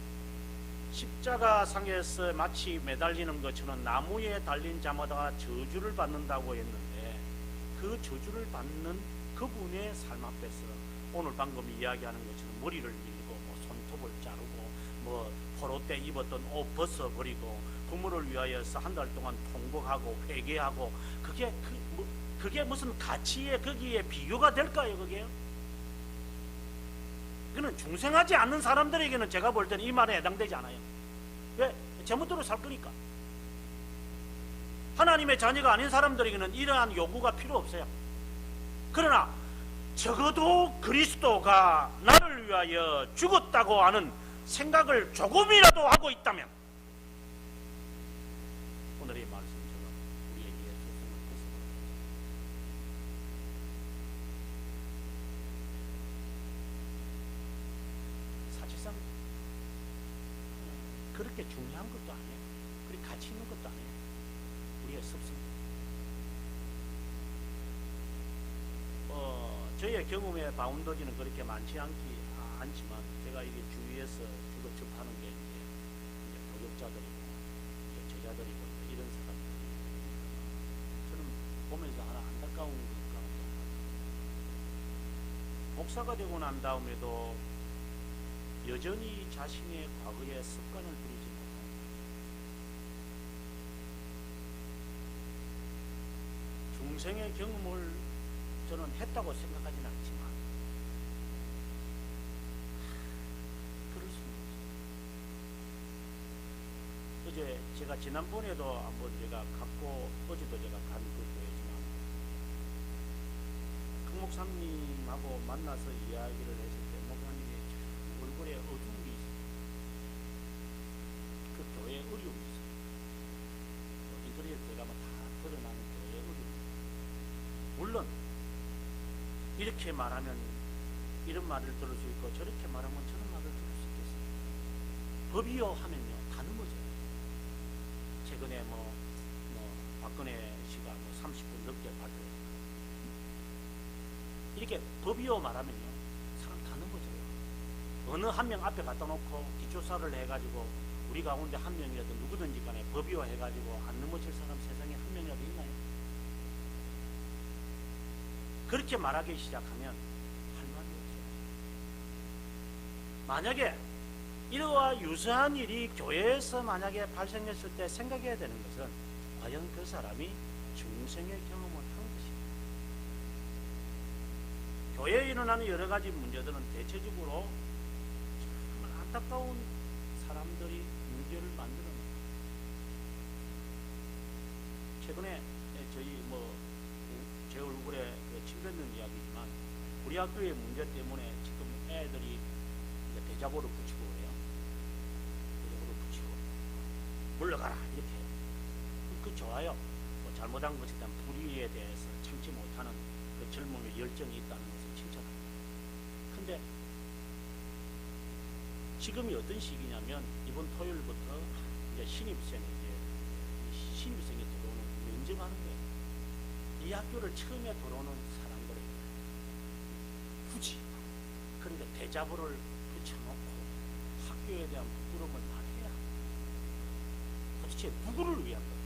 십자가 상에서 마치 매달리는 것처럼 나무에 달린 자마다 저주를 받는다고 했는데 그 저주를 받는 그분의 삶 앞에서 오늘 방금 이야기하는 것처럼 머리를 밀고 뭐 손톱을 자르고 뭐 포로 때 입었던 옷 벗어버리고 부모를 위하여서 한 달 동안 통곡하고 회개하고 그게 무슨 가치에 거기에 비교가 될까요? 그게요? 그는 중생하지 않는 사람들에게는 제가 볼 때는 이 말에 해당되지 않아요. 왜? 제멋대로 살 거니까. 하나님의 자녀가 아닌 사람들에게는 이러한 요구가 필요 없어요. 그러나 적어도 그리스도가 나를 위하여 죽었다고 하는 생각을 조금이라도 하고 있다면 오늘의 말씀처럼 우리에게 소송을 벗어버립니다. 사실상 그렇게 중요한 것도 아니에요. 그렇게 가치 있는 것도 아니에요. 우리의 습성. 저의 경험의 바운더지는 그렇게 많지 않지만 제가 이게 주위에서 주로 접하는 게 이제 교육자들이고 이제 제자들이고 이런 사람들이 저는 보면서 하나 안타까운 것 가운데 목사가 되고 난 다음에도 여전히 자신의 과거의 습관을 부리지 못한다. 중생의 경험을 저는 했다고 생각하지는 않지만 그럴 수는 없어요. 어제 제가 지난번에도 한번 제가 갔고 어제도 제가 간 그 교회지만 그 목사님하고 만나서 이야기를 했을 때 목사님이 얼굴에 어두움이 있어요. 그 교회에 어려움이 있어요. 인터넷에 들어가면 다 드러나는 교회의 어려움이 있어요. 물론 이렇게 말하면 이런 말을 들을 수 있고 저렇게 말하면 저런 말을 들을 수 있겠어요. 법이요 하면요 다 넘어져요. 최근에 박근혜 씨가 30분 넘게 발표했다. 이렇게 법이요 말하면요 사람 다 넘어져요. 어느 한 명 앞에 갖다 놓고 기초사를 해가지고 우리 가운데 한 명이라도 누구든지 간에 법이요 해가지고 안 넘어질 사람 세상에 한 명이라도 있나요? 그렇게 말하기 시작하면 할 말이 없어요. 만약에 이와 유사한 일이 교회에서 만약에 발생했을 때 생각해야 되는 것은 과연 그 사람이 중생의 경험을 한 것입니다. 교회에 일어나는 여러 가지 문제들은 대체적으로 정말 안타까운 사람들이 문제를 만들어냅니다. 최근에 저희 제 얼굴에 침 뱉는 이야기지만 우리 학교의 문제 때문에 지금 애들이 이제 대자보를 붙이고 그래요. 대자보를 붙이고 물러가라 이렇게 해요. 그 좋아요. 잘못한 것에 대한 불의에 대해서 참지 못하는 그 젊음의 열정이 있다는 것을 칭찬합니다. 근데 지금이 어떤 시기냐면 이번 토요일부터 이제 신입생이 들어오는 면접하는 거예요. 이 학교를 처음에 들어오는 사람들이 굳이 그러니까 대자보를 붙여놓고 학교에 대한 부끄러움을 말해야 도대체 누구를 위한 거예요?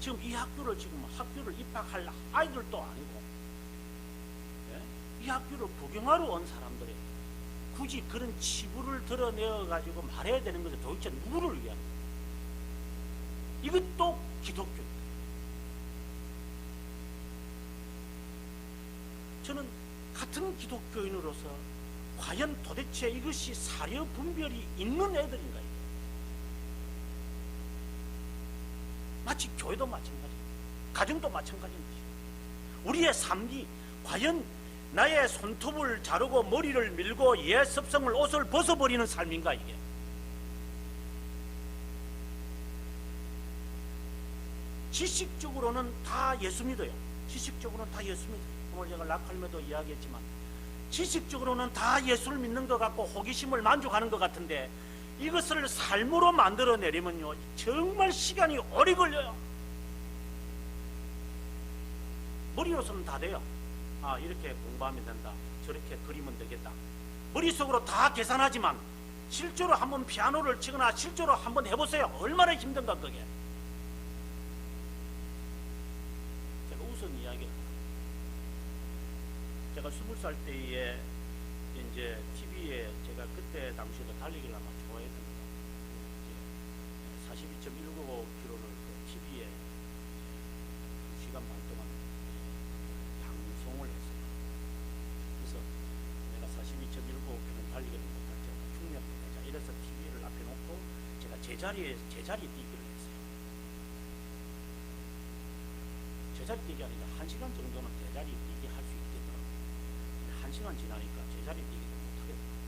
지금 이 학교를 입학할 아이들도 아니고 이 학교를 구경하러 온 사람들이 굳이 그런 치부를 드러내어 가지고 말해야 되는 것은 도대체 누구를 위한 거예요? 이것도 기독교입니다. 저는 같은 기독교인으로서 과연 도대체 이것이 사려 분별이 있는 애들인가요? 마치 교회도 마찬가지입니다. 가정도 마찬가지인 것입니다. 우리의 삶이 과연 나의 손톱을 자르고 머리를 밀고 옛 습성을 옷을 벗어버리는 삶인가 이게? 지식적으로는 다 예수 믿어요. 지식적으로는 다 예수 믿어요. 오늘 제가 락할매도 이야기했지만 지식적으로는 다 예수를 믿는 것 같고 호기심을 만족하는 것 같은데 이것을 삶으로 만들어내려면요 정말 시간이 오래 걸려요. 머리로서는 다 돼요. 이렇게 공부하면 된다, 저렇게 그리면 되겠다, 머릿속으로 다 계산하지만 실제로 한번 피아노를 치거나 실제로 한번 해보세요. 얼마나 힘든가 그게. 제가 우선 이야기를 합니다. 제가 20살 때에 이제 TV에 제가 그때 당시에도 달리기를 아마 좋아했습니다. 42.195km를 그 TV에 2시간 반 동안 방송을 했어요. 그래서 내가 42.195km 달리기를 못할 때 흉내내자 이래서 TV를 앞에 놓고 제가 제자리 뛰기를 했어요. 제자리 뛰기 아니라 1시간 정도는 제자리 뛰기 할 수 있겠더라고요. 1시간 지나니까 제자리 뛰기도 못하겠더라고요.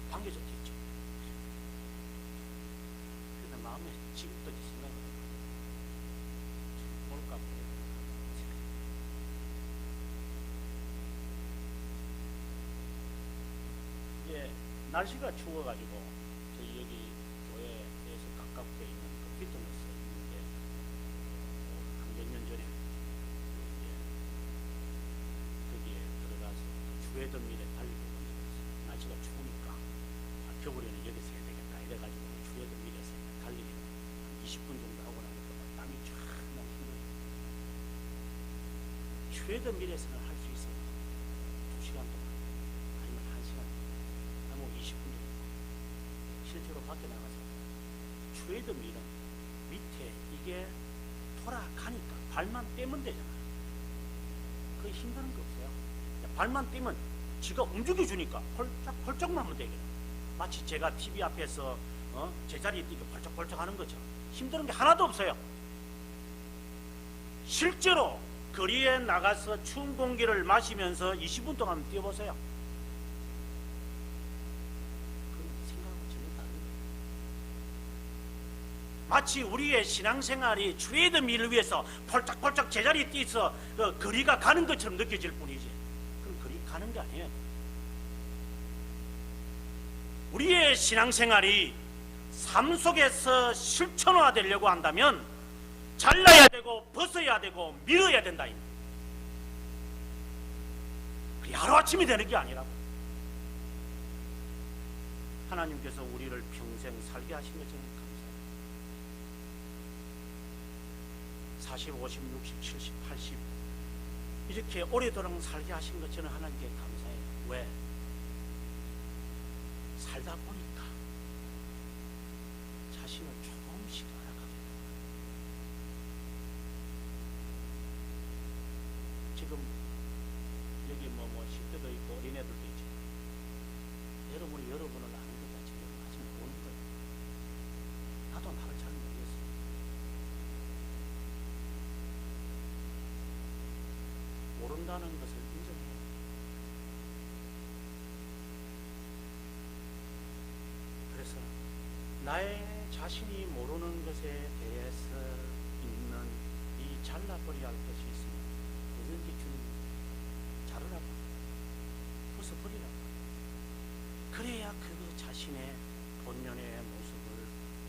방에서 뛰죠. 그래서 마음에 지금까지 생각을 해요. 뭘까 보네요. 이게 날씨가 추워가지고 저희 여기 교회에서 가깝게 있는 그 피트니스 있는데 한 몇 년 전에 이제 거기에 들어가서 주에던 미래 달리고 날씨가 추우니까 겨울에는 여기서 해야 되겠다 이래가지고 주에던 미래에서 달리기를 20분 정도 하고 나니까 땀이 쫙 나는 거예요. 주에던 미래에서는 할 수 있어요. 2시간 동안 아니면 1시간 아니면 20분 정도 실제로 밖에 나가서 주에던 밀은 밑에 이게 돌아가니까 발만 떼면 되잖아요. 그게 힘드는 게 없어요. 발만 떼면 지가 움직여주니까 펄쩍펄쩍만 하면 되거든요. 마치 제가 TV 앞에서 제자리에 뛰고 벌쩍벌쩍 하는 것처럼 힘드는 게 하나도 없어요. 실제로 거리에 나가서 추운 공기를 마시면서 20분 동안 뛰어보세요. 그건 생각하고 전혀 다른 거예요. 마치 우리의 신앙생활이 주의 미를 위해서 펄쩍펄쩍 제자리에 뛰어서 그 거리가 가는 것처럼 느껴질 뿐이지 그건 거리 가는 게 아니에요. 우리의 신앙생활이 삶 속에서 실천화되려고 한다면 잘라야 되고 벗어야 되고 밀어야 된다. 그게 하루아침이 되는 게 아니라고. 하나님께서 우리를 평생 살게 하신 것처럼 감사해요. 40, 50, 60, 70, 80 이렇게 오래도록 살게 하신 것처럼 하나님께 감사해요. 왜? 살다 보니까 자신을 조금씩 알아가게 돼요. 지금 여기 뭐 10대도 있고 어린애들도 있죠. 여러분이 여러분을 아는 것 같지 여러분 아직 모르는 거예요. 나도 나를 잘 모르겠어요. 모른다는 것을 인정해요. 그래서 나의 자신이 모르는 것에 대해서 있는 이 잘라버려야 할 것이 있으면 뭐든지 주님 자르라고 벗어버리라고. 그래야 그 자신의 본연의 모습을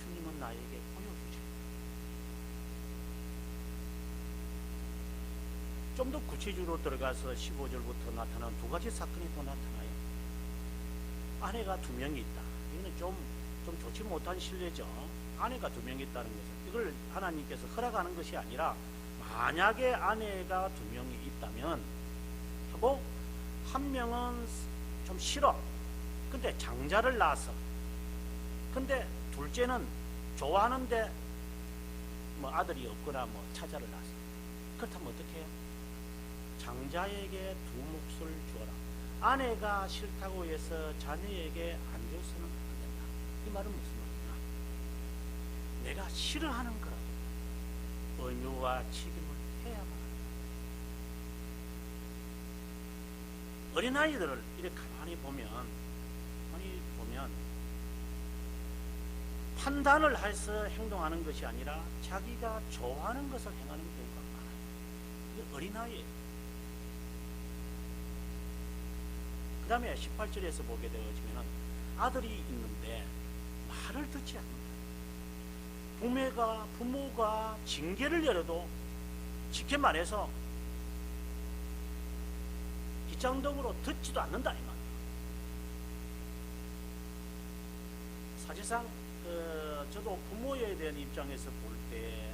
주님은 나에게 보여주죠. 좀 더 구체적으로 들어가서 15절부터 나타나는 두 가지 사건이 더 나타나요. 아내가 2명이 있다. 이거는 좀 좋지 못한 신뢰죠. 아내가 2명이 있다는 것은 이걸 하나님께서 허락하는 것이 아니라 만약에 아내가 2명이 있다면 하고 한 명은 좀 싫어. 근데 장자를 낳아서 근데 둘째는 좋아하는데 뭐 아들이 없거나 뭐 차자를 낳았어. 그렇다면 어떻게 해요? 장자에게 2 몫을 주어라. 아내가 싫다고 해서 자녀에게 안 줘서는 안 된다. 이 말은 무슨 말이냐? 내가 싫어하는 거라도 의무와 책임을 해야만 한다. 어린아이들을 이렇게 가만히 보면 판단을 해서 행동하는 것이 아니라 자기가 좋아하는 것을 행하는 경우가 많아요. 이게 어린아이예요. 그 다음에 18절에서 보게 되어지면 아들이 있는데 말을 듣지 않는다. 부모가 징계를 내려도 쉽게 말해서 빗장덕으로 듣지도 않는다 이 말이에요. 사실상 저도 부모에 대한 입장에서 볼 때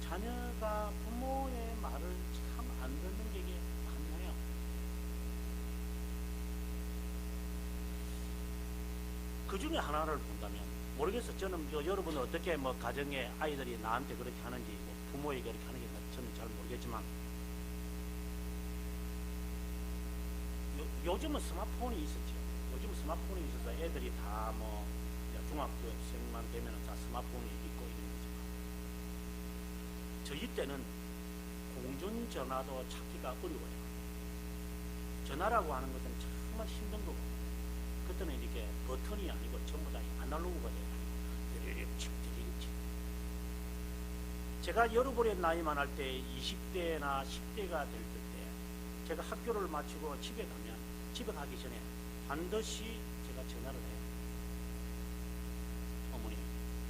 자녀가 부모의 말을 참 안 듣는 게 많아요. 그 중에 하나를 본다면 모르겠어요. 저는 여러분은 어떻게 가정에 아이들이 나한테 그렇게 하는지 부모에게 그렇게 하는 게 저는 잘 모르겠지만 요즘은 스마트폰이 있었죠. 요즘 스마트폰이 있어서 애들이 다 중학교생만 되면 다 스마트폰이 있고 이런 거지만 저희 때는 공중전화도 찾기가 어려워요. 전화라고 하는 것은 정말 힘든 거고 그때는 이렇게 버튼이 아니고 전부 다 아날로그가 돼가지고 제가 여러분의 나이만 할 때 20대나 10대가 될 때 제가 학교를 마치고 집에 가기 전에 반드시 제가 전화를 해요. 어머니,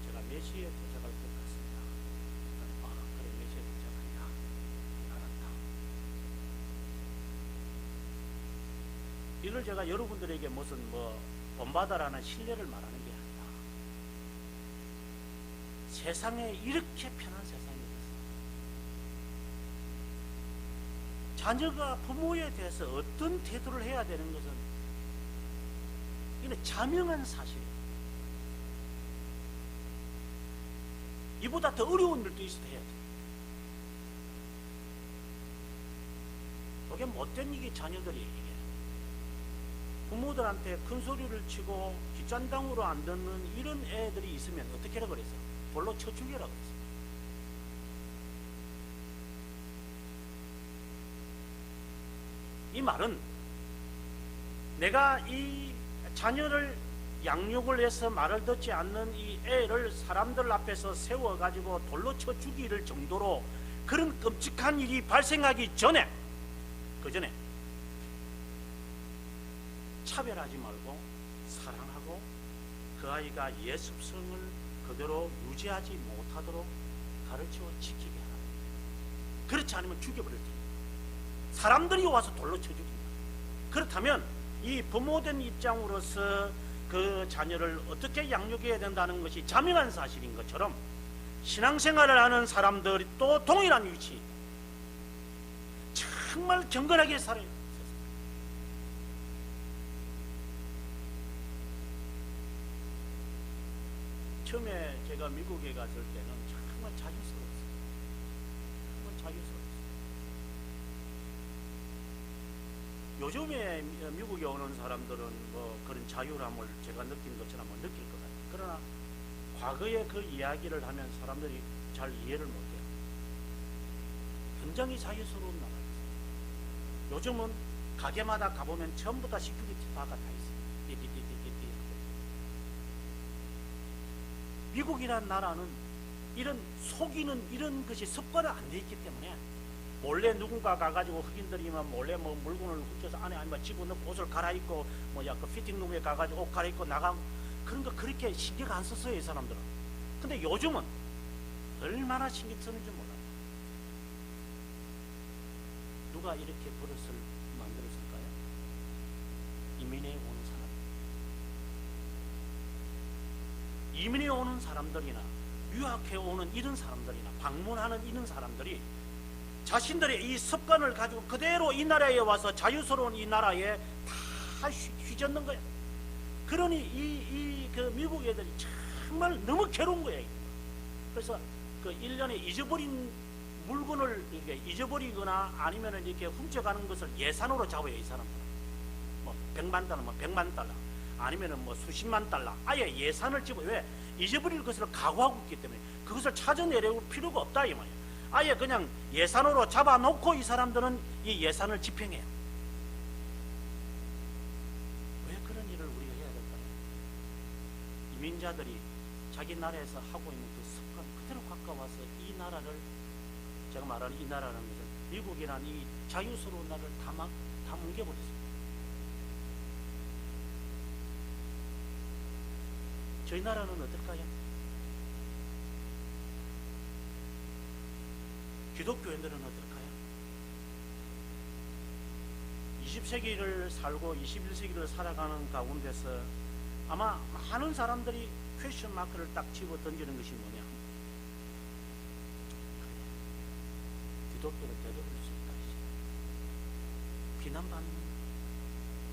제가 몇 시에 도착할 것 같습니다. 아, 그래, 몇 시에 도착하냐? 알았다. 이걸 제가 여러분들에게 무슨 본받아라는 신뢰를 말하는 게 아니라 세상에 이렇게 편한 세상이 있어요. 자녀가 부모에 대해서 어떤 태도를 해야 되는 것은 이게 자명한 사실이에요. 이보다 더 어려운 일도 있어도 해야 돼요. 그게 못된 이게 자녀들이 이게 부모들한테 큰 소리를 치고 뒷잔당으로 안 듣는 이런 애들이 있으면 어떻게 하라고 그랬어? 돌로 쳐 죽여라고 그랬어. 이 말은 내가 이 자녀를 양육을 해서 말을 듣지 않는 이 애를 사람들 앞에서 세워가지고 돌로 쳐 죽이를 정도로 그런 끔찍한 일이 발생하기 전에, 그 전에 차별하지 말고 사랑하고 그 아이가 예습성을 그대로 유지하지 못하도록 가르쳐 지키게 하라. 그렇지 않으면 죽여버릴 테니까. 사람들이 와서 돌로 쳐 죽인다. 그렇다면 이 부모된 입장으로서 그 자녀를 어떻게 양육해야 된다는 것이 자명한 사실인 것처럼 신앙생활을 하는 사람들이 또 동일한 위치, 정말 경건하게 살아요. 처음에 제가 미국에 갔을 때는 정말 자유스러웠어요. 정말 자유스러웠어요. 요즘에 미국에 오는 사람들은 그런 자유함을 제가 느낀 것처럼 느낄 것 같아요. 그러나 과거의 그 이야기를 하면 사람들이 잘 이해를 못해요. 굉장히 자유스러운 나라였어요. 요즘은 가게마다 가보면 전부 다 시큐리티 바가 다 있어요. 미국이라는 나라는 이런 속이는 이런 것이 습관이 안 돼 있기 때문에 몰래 누군가 가가지고 흑인들이면 몰래 물건을 훔쳐서 안에 아니면 집어넣고 옷을 갈아입고 약간 피팅룸에 가가지고 옷 갈아입고 나가고 그런 거 그렇게 신경 안 썼어요, 이 사람들은. 근데 요즘은 얼마나 신경 쓰는지 몰라요. 누가 이렇게 버릇을 만들었을까요? 이민에 오는 사람. 이민에 오는 사람들이나 유학해 오는 이런 사람들이나 방문하는 이런 사람들이 자신들의 이 습관을 가지고 그대로 이 나라에 와서 자유스러운 이 나라에 다 휘젓는 거야. 그러니 그 미국 애들이 정말 너무 괴로운 거야. 그래서 그 1년에 잊어버린 물건을 이렇게 잊어버리거나 아니면 이렇게 훔쳐가는 것을 예산으로 잡아요, 이 사람들은. 100만 달러, 100만 달러. 아니면은 수십만 달러. 아예 예산을 집어. 왜? 잊어버릴 것을 각오하고 있기 때문에 그것을 찾아내려올 필요가 없다, 이 말이야. 아예 그냥 예산으로 잡아놓고 이 사람들은 이 예산을 집행해요. 왜 그런 일을 우리가 해야 될까요? 이민자들이 자기 나라에서 하고 있는 그 습관 그대로 가까워서 이 나라를, 제가 말하는 이 나라라는 것은 미국이라는 이 자유스러운 나라를 다 뭉개버렸습니다. 저희 나라는 어떨까요? 기독교인들은 어떨까요? 20세기를 살고 21세기를 살아가는 가운데서 아마 많은 사람들이 퀘스천 마크를 딱 집어 던지는 것이 뭐냐? 기독교를 되돌릴 수 있다. 비난받는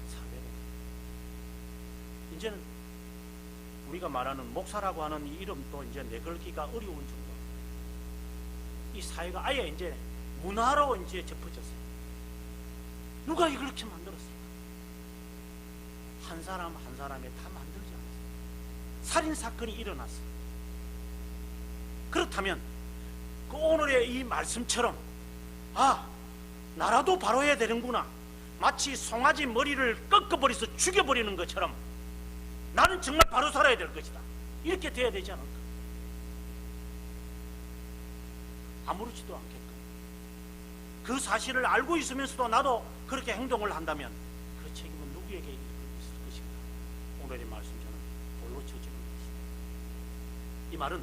사회로. 이제는 우리가 말하는 목사라고 하는 이 이름도 이제 내걸기가 어려운 정도. 이 사회가 아예 이제 문화로 이제 접어졌어요. 누가 이렇게 만들었어요? 한 사람 한 사람이 다 만들지 않았어요. 살인 사건이 일어났어요. 그렇다면 그 오늘의 이 말씀처럼 나라도 바로 해야 되는구나. 마치 송아지 머리를 꺾어버려서 죽여버리는 것처럼 나는 정말 바로 살아야 될 것이다. 이렇게 돼야 되지 않을까? 아무렇지도 않게끔 그 사실을 알고 있으면서도 나도 그렇게 행동을 한다면 그 책임은 누구에게 있을 것인가? 오늘의 내린 말씀 저는 돌로 쳐지는 것이다. 이 말은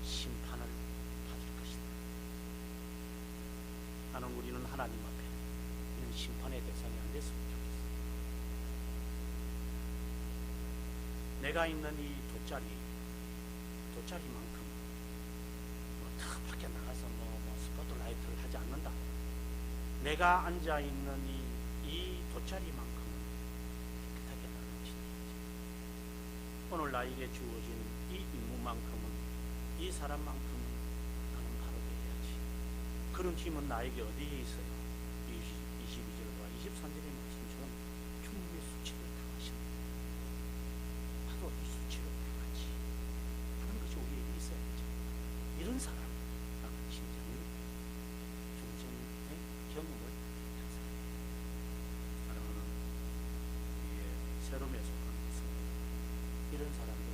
심판을 받을 것이다. 나는 우리는 하나님 앞에 이런 심판의 대상이 안 됐으면 좋겠어. 내가 있는 이 돗자리만큼 탁 밖에 나가서 스포트라이트를 하지 않는다. 내가 앉아 있는 이 돗자리만큼은 깨끗하게 나는 지내야지. 오늘 나에게 주어진 이 임무만큼은, 이 사람만큼은 나는 바로 해야지. 그런 힘은 나에게 어디에 있어요? 22절과 23절의 말씀처럼 주님의 수치를 당하신다. 나도 이 수치를 당하지. 하는 것이 우리에게 있어야지. 이런 사람, 나는 진정한 중생의 경험을 한 사람이에요. 사랑하는 우리의 세롬에 속한 성도, 이런 사람들